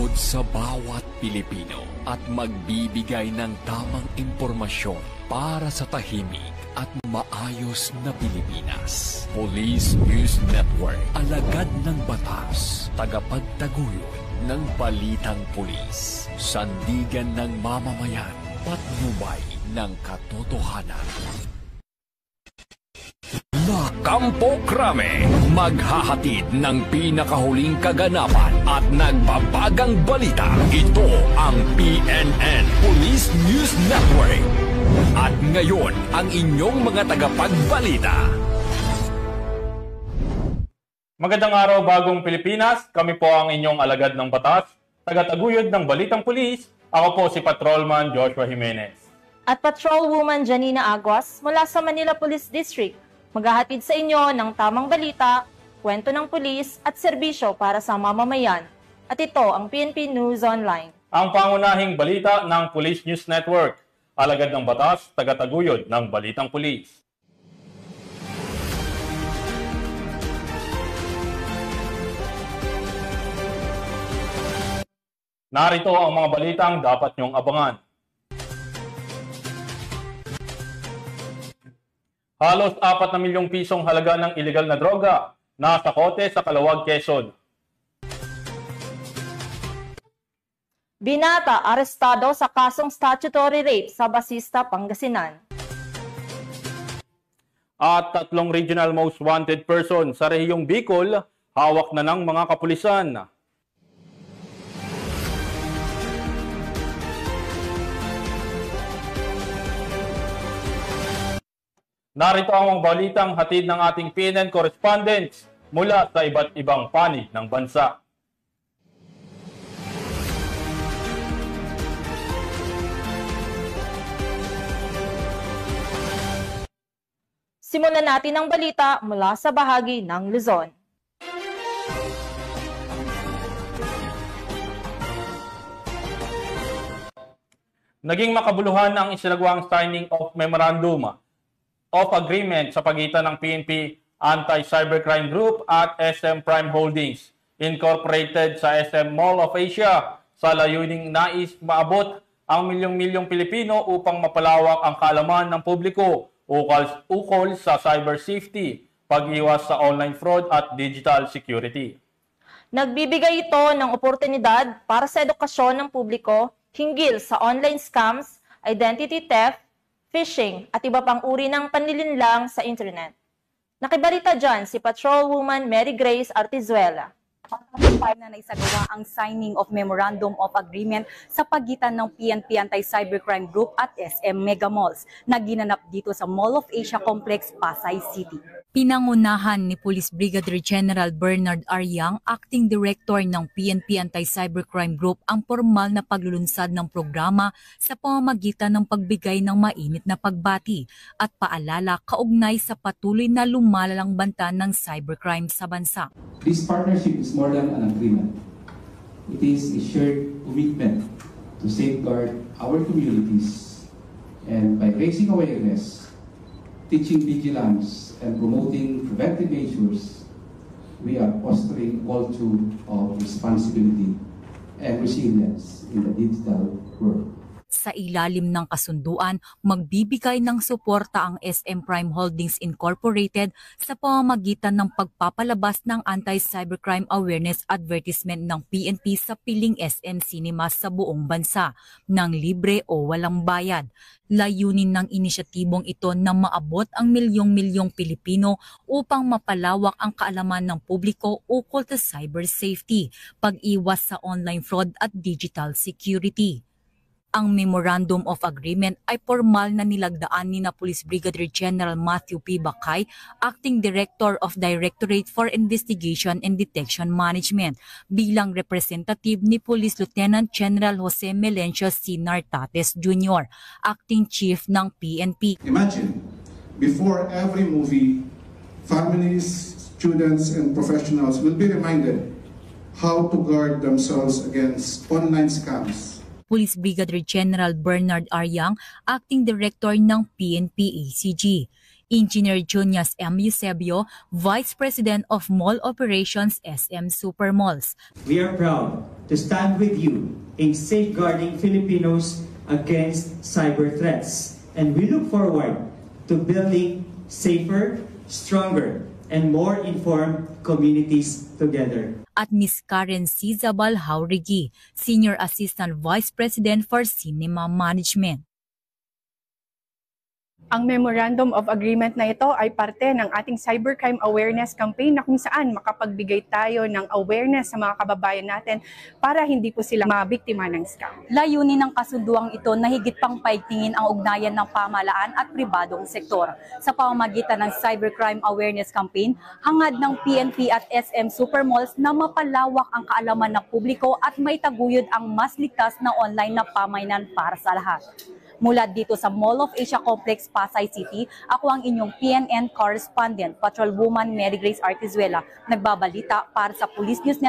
Lingkod sa bawat Pilipino at magbibigay ng tamang impormasyon para sa tahimik at maayos na Pilipinas. Police News Network, alagad ng batas, tagapagtaguyod ng balitang pulis, sandigan ng mamamayan, patnubay ng katotohanan. Kampo Krame, maghahatid ng pinakahuling kaganapan at nagbabagang balita. Ito ang PNN Police News Network. At ngayon, ang inyong mga tagapagbalita. Magandang araw, bagong Pilipinas. Kami po ang inyong alagad ng batas, tagataguyod ng balitang pulis. Ako po si Patrolman Joshua Jimenez. At Patrolwoman Janina Aguas mula sa Manila Police District. Maghahatid sa inyo ng tamang balita, kwento ng pulis at serbisyo para sa mamamayan. At ito ang PNP News Online. Ang pangunahing balita ng Police News Network. Alagad ng batas, tagataguyod ng balitang pulis. Narito ang mga balitang dapat niyong abangan. Halos 4 na milyong pisong halaga ng ilegal na droga nasa kote sa Calawag, Quezon. Binata arestado sa kasong statutory rape sa Basista, Pangasinan. At 3 regional most wanted person sa rehiyong Bicol, hawak na ng mga kapulisan. Narito ang mga balitang hatid ng ating PNN correspondents mula sa iba't ibang panig ng bansa. Simulan natin ang balita mula sa bahagi ng Luzon. Naging makabuluhan ang isinagawang signing of Memorandum of Agreement sa pagitan ng PNP Anti-Cybercrime Group at SM Prime Holdings, incorporated sa SM Mall of Asia, sa layuning nais maabot ang milyong-milyong Pilipino upang mapalawak ang kaalaman ng publiko ukol sa cyber safety, pag-iwas sa online fraud at digital security. Nagbibigay ito ng oportunidad para sa edukasyon ng publiko hinggil sa online scams, identity theft, phishing at iba pang uri ng panlilinlang sa internet. Nakibalita dyan si Patrolwoman Mary Grace Artizuela. Na naisagawa ang signing of Memorandum of Agreement sa pagitan ng PNP Anti-Cybercrime Group at SM Mega Malls na ginanap dito sa Mall of Asia Complex, Pasay City. Pinangunahan ni Police Brigadier General Bernard Aryang, Acting Director ng PNP Anti-Cybercrime Group, ang formal na paglulunsad ng programa sa pamamagitan ng pagbigay ng mainit na pagbati at paalala kaugnay sa patuloy na lumalalang banta ng cybercrime sa bansa. This partnership is more than an agreement. It is a shared commitment to safeguard our communities, and by raising awareness, teaching vigilance, and promoting preventive measures, we are fostering a culture of responsibility and resilience in the digital world. Sa ilalim ng kasunduan, magbibigay ng suporta ang SM Prime Holdings Incorporated sa pamamagitan ng pagpapalabas ng anti-cybercrime awareness advertisement ng PNP sa piling SM Cinemas sa buong bansa, ng libre o walang bayad. Layunin ng inisyatibong ito na maabot ang milyong-milyong Pilipino upang mapalawak ang kaalaman ng publiko ukol sa cyber safety, pag-iwas sa online fraud at digital security. Ang Memorandum of Agreement ay formal na nilagdaan ni na Police Brigadier General Matthew P. Bacay, Acting Director of Directorate for Investigation and Detection Management, bilang representative ni Police Lieutenant General Jose Melencio C. Nartates Jr., Acting Chief ng PNP. Imagine, before every movie, families, students, and professionals will be reminded how to guard themselves against online scams. Police Brigadier General Bernard Aryang, Acting Director ng PNP ACG. Engineer Junias M. Eusebio, Vice President of Mall Operations SM Supermalls. We are proud to stand with you in safeguarding Filipinos against cyber threats, and we look forward to building safer, stronger, and more informed communities together. At Ms. Karen C. Zabal Haurigi, Senior Assistant Vice President for Cinema Management. Ang Memorandum of Agreement na ito ay parte ng ating Cybercrime Awareness Campaign na kung saan makapagbigay tayo ng awareness sa mga kababayan natin para hindi po sila mabiktima ng scam. Layunin ng kasunduang ito na higit pang paigtingin ang ugnayan ng pamahalaan at pribadong sektor. Sa pamamagitan ng Cybercrime Awareness Campaign, hangad ng PNP at SM Supermalls na mapalawak ang kaalaman ng publiko at may taguyod ang mas ligtas na online na pamayanan para sa lahat. Mula dito sa Mall of Asia Complex, Pasay City, ako ang inyong PNN correspondent, Patrolwoman Mary Grace Artizuela, nagbabalita para sa Police News Network.